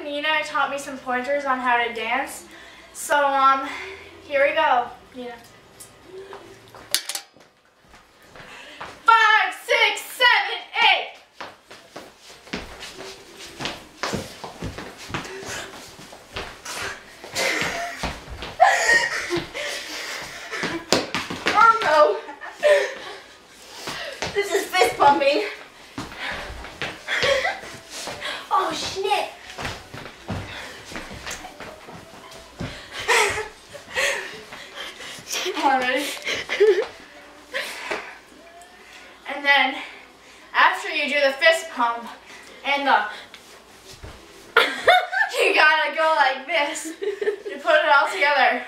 Nina taught me some pointers on how to dance. So, here we go, Nina. 5, 6, 7, 8. Oh no! This is fist pumping. Oh shit! Come on, ready? And then, after you do the fist pump and the you gotta go like this to put it all together.